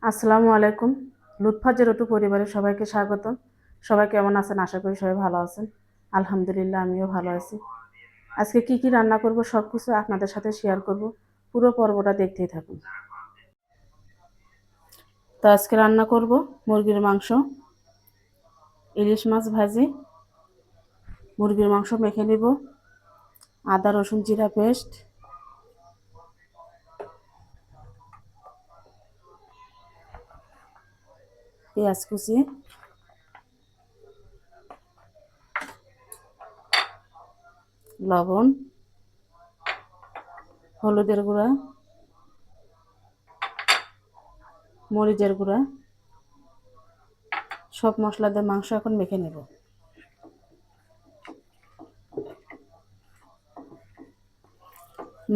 আসসালামু আলাইকুম। লুৎফা জেরোটু পরিবারের সবাইকে স্বাগতম। সবাই কেমন আছেন? আশা করি সবাই ভালো আছেন। আলহামদুলিল্লাহ আমিও ভালো আছি। আজকে কি রান্না করব সবকিছু আপনাদের সাথে শেয়ার করব। পুরো পর্বটা দেখতেই থাকুন। তো আজকে রান্না করব মুরগির মাংস, ইলিশ মাছ ভাজি। মুরগির মাংস মেখে নিব, আদা রসুন জিরা পেস্ট, পেঁয়াজ কুচি, লবণ, হলুদের গুঁড়া, মরিচের গুঁড়া, সব মশলা দিয়ে মাংস এখন মেখে নেব।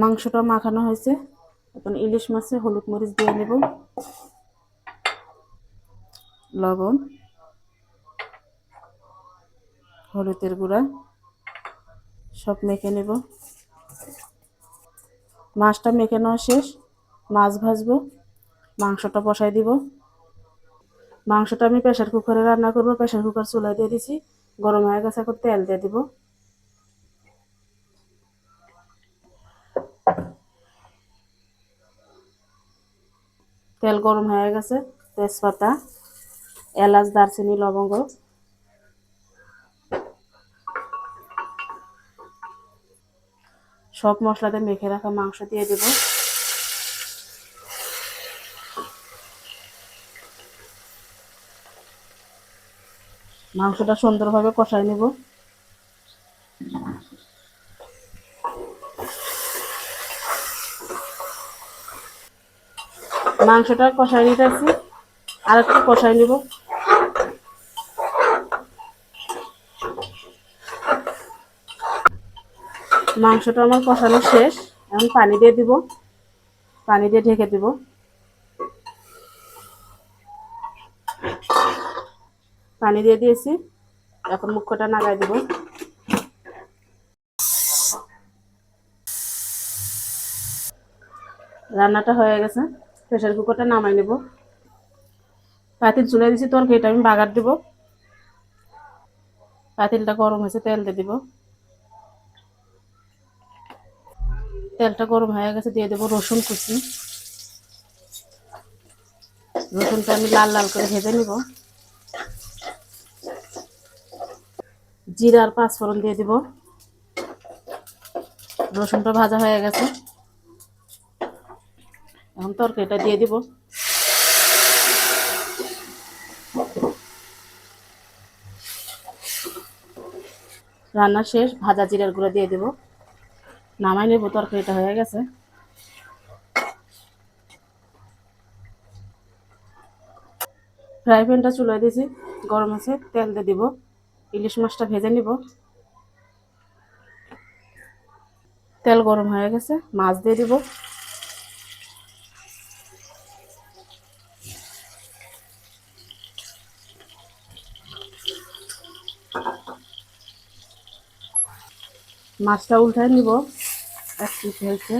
মাংসটা মাখানো হয়েছে, এখন ইলিশ মাছে হলুদ মরিচ দিয়ে নেব, লবণ, হলুদের গুঁড়া সব মেখে নেব। মাছটা মেখে নেওয়া শেষ, মাছ ভাজবো, মাংসটা বসাই দিব। মাংসটা আমি প্রেসার কুকারে রান্না করব। প্রেসার কুকার চুলায় দিয়ে দিছি, গরম হয়ে গেছে, এখন তেল দিয়ে দিব। তেল গরম হয়ে গেছে, তেজপাতা, এলাচ, দারচিনি, লবঙ্গ, সব মশলাতে মেখে রাখা মাংস দিয়ে দেব। মাংসটা সুন্দরভাবে কষাই নেব। মাংসটা কষাই নিতেছি, আর একটু কষাই নিব। মাংসটা আমার কষানো শেষ, এখন পানি দিয়ে দিব, পানি দিয়ে ঢেকে দিব। পানি দিয়ে দিয়েছি, এখন মুখটা নাড়াই দিব। রান্নাটা হয়ে গেছে, প্রেসার কুকারটা নামাই নেব। পাতিল চুলে দিয়েছি, তরকারিটা আমি বাগার দিব। পাতিলটা গরম হয়েছে, তেল দিয়ে দিব। তেলটা গরম হয়ে গেছে, দিয়ে দেবো রসুন কুচি। রসুনটা আমি লাল লাল করে ভেজে নিব। জিরা আর পাঁচফোড়ন দিয়ে দিব। রসুনটা ভাজা হয়ে গেছে, এখন তরকারিটা দিয়ে দিব। রান্না শেষ, ভাজা জিরার গুঁড়ো দিয়ে দিব। নামাই নেব, তরকারিটা হয়ে গেছে। ফ্রাই প্যানটা চুলায় দিয়েছি, গরম আছে, তেল দিয়ে দিব। ইলিশ মাছটা ভেজে নিব। তেল গরম হয়ে গেছে, মাছ দিয়ে দিব। মাছটা উল্টায় নিব, এক পিস হয়েছে।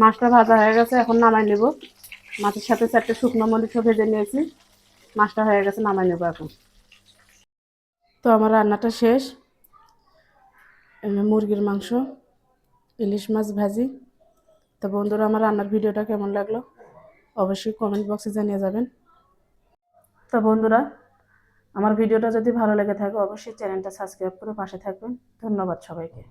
মাছটা ভাজা হয়ে গেছে, এখন নামাই নেব। মাছের সাথে 4টে শুকনো মরিচও ভেজে নিয়েছি। মাছটা হয়ে গেছে, নামাই নেব এখন। তো আমার রান্নাটা শেষ। মুরগির মাংস, ইলিশ মাছ ভাজি। তো বন্ধুরা, আমার রান্নার ভিডিওটা কেমন লাগলো অবশ্যই কমেন্ট বক্সে জানিয়ে যাবেন। তো বন্ধুরা, আমার ভিডিওটা যদি ভালো লেগে থাকে অবশ্যই চ্যানেলটা সাবস্ক্রাইব করে পাশে থাকবেন। ধন্যবাদ সবাইকে।